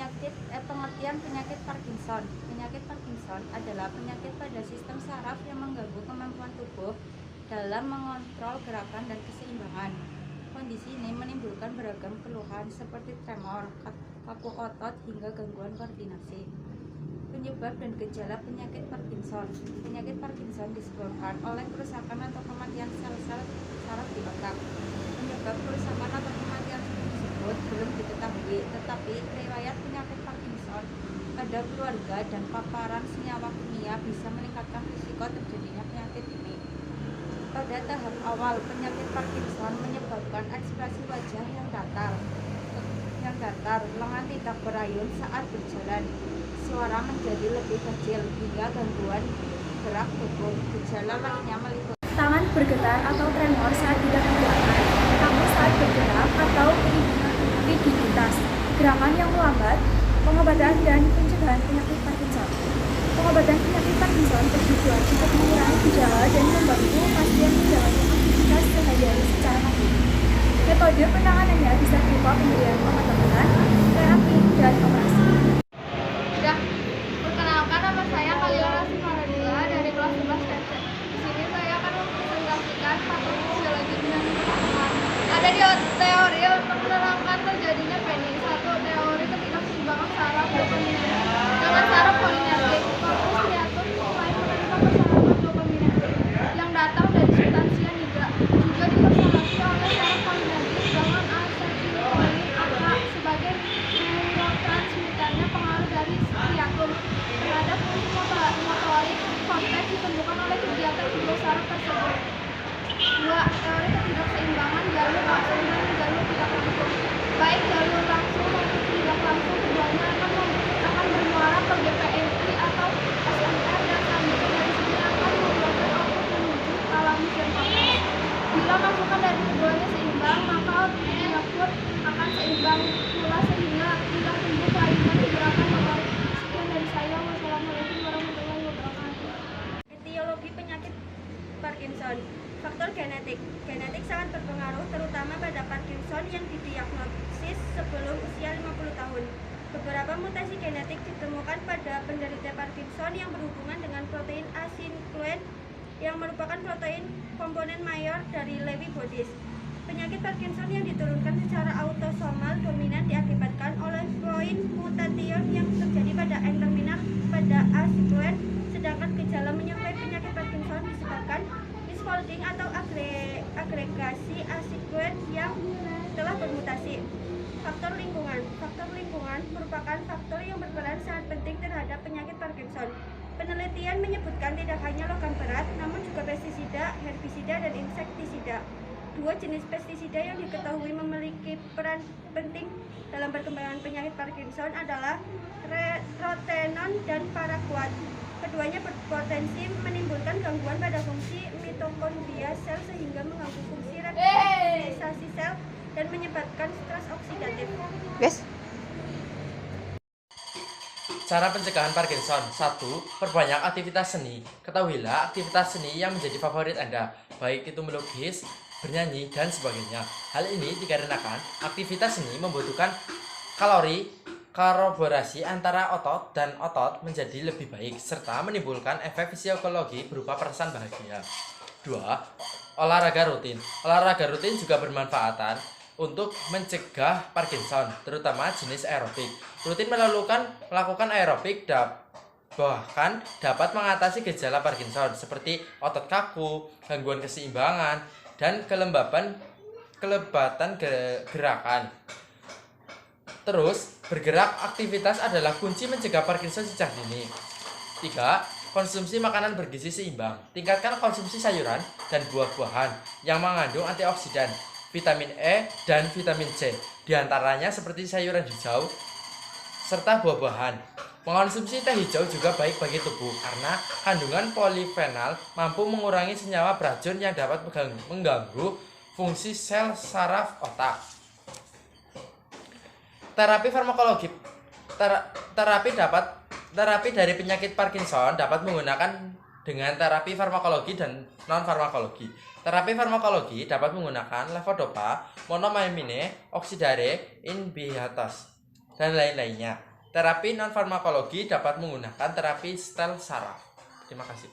Pengertian penyakit Parkinson. Penyakit Parkinson adalah penyakit pada sistem saraf yang mengganggu kemampuan tubuh dalam mengontrol gerakan dan keseimbangan. Kondisi ini menimbulkan beragam keluhan seperti tremor, kaku otot, hingga gangguan koordinasi. Penyebab dan gejala penyakit Parkinson. Penyakit Parkinson disebabkan oleh kerusakan atau kematian sel-sel saraf di otak. Penyebab kerusakan atau kematian tersebut belum diketahui, tetapi riwayat penyakit Parkinson pada keluarga dan paparan senyawa kimia bisa meningkatkan risiko terjadinya penyakit ini. Pada tahap awal, penyakit Parkinson menyebabkan ekspresi wajah yang datar, lengan tidak berayun saat berjalan, suara menjadi lebih kecil, hingga gangguan gerak tubuh. Gejala lainnya meliputi tangan bergetar atau tremor saat tidak bergerak, kaku saat bergerak atau rigiditas, gerakan yang melambat. Pengobatan dan pencegahan penyakit Parkinson. Pengobatan penyakit Parkinson bertujuan untuk mengurangi gejala dan membantu pasien menjalani aktivitas sehari-hari secara mandiri. Metode penanganannya bisa berupa pemberian obat-obatan, terapi, dan operasi. Perkenalkan, nama saya Kalila Simaradila dari kelas 11 TC. Di sini saya akan mempresentasikan patofisiologi penyakit Parkinson. Ada di teori untuk menerangkan terjadinya PNI. Satu, teori ketidakseimbangan saraf dopaminergic dengan saraf kolinergic. Korpus striatum mulai menerima persaranan dopaminergic yang datang dari substansi cyanida. Juga dipersarasi oleh saraf kolinergic dengan asetilkolin AKA sebagai neurotransmitternya. Pengaruh dari striatum terhadap fungsi motorik korteks ditentukan oleh kegiatan kedua saraf tersebut. 2. Teori ketidakseimbangan jalur langsung dan jalur tidak langsung. Baik jalur langsung maupun tidak langsung, keduanya akan bermuara ke GPNI atau SMR, dan selanjutnya dari sini akan membuatkan output menuju talamus dan korteks. Bila masukan dari keduanya seimbang, maka output akan seimbang pula sehingga tidak timbul kelainan gerakan motorik. Sekian dari saya. Wassalamualaikum warahmatullahi wabarakatuh. Etiologi penyakit Parkinson. Faktor genetik. Genetik sangat berpengaruh, terutama pada Parkinson yang didiagnosis sebelum usia 50 tahun. Beberapa mutasi genetik ditemukan pada penderita Parkinson yang berhubungan dengan protein asinkloin yang merupakan protein komponen mayor dari Lewy bodies. Penyakit Parkinson yang diturunkan secara autosomal dominan diakibatkan oleh kloin mutation yang terjadi pada N-terminal pada asinkloin, sedangkan gejala menyertai penyakit Parkinson disebabkan misfolding atau agregasi asinkloin yang telah bermutasi. Faktor lingkungan. Faktor lingkungan merupakan faktor yang berperan sangat penting terhadap penyakit Parkinson. Penelitian menyebutkan tidak hanya logam berat, namun juga pestisida, herbisida, dan insektisida. Dua jenis pestisida yang diketahui memiliki peran penting dalam perkembangan penyakit Parkinson adalah rotenon dan paraquat. Keduanya berpotensi menimbulkan gangguan pada fungsi mitokondria sel sehingga mengganggu fungsi replikasi sel dan menyebabkan stres oksidatif. Cara pencegahan Parkinson. 1. Perbanyak aktivitas seni. Ketahuilah aktivitas seni yang menjadi favorit Anda, baik itu melukis, bernyanyi, dan sebagainya. Hal ini dikarenakan aktivitas seni membutuhkan kalori. Kolaborasi antara otot dan otot menjadi lebih baik serta menimbulkan efek fisiologi berupa perasaan bahagia. 2. Olahraga rutin. Olahraga rutin juga bermanfaatan untuk mencegah Parkinson, terutama jenis aerobik. Rutin melakukan aerobik bahkan dapat mengatasi gejala Parkinson seperti otot kaku, gangguan keseimbangan, dan kelebatan gerakan. Terus, bergerak aktivitas adalah kunci mencegah Parkinson sejak dini. 3. Konsumsi makanan bergizi seimbang. Tingkatkan konsumsi sayuran dan buah-buahan yang mengandung antioksidan, vitamin E, dan vitamin C. Di antaranya seperti sayuran hijau serta buah-buahan. Mengonsumsi teh hijau juga baik bagi tubuh karena kandungan polifenol mampu mengurangi senyawa beracun yang dapat mengganggu fungsi sel saraf otak. Terapi farmakologi. Terapi dari penyakit Parkinson dapat menggunakan dengan terapi farmakologi dan non-farmakologi. Terapi farmakologi dapat menggunakan levodopa, monoamine, oxidase inhibitors, dan lain-lainnya. Terapi non farmakologi dapat menggunakan terapi stel saraf. Terima kasih.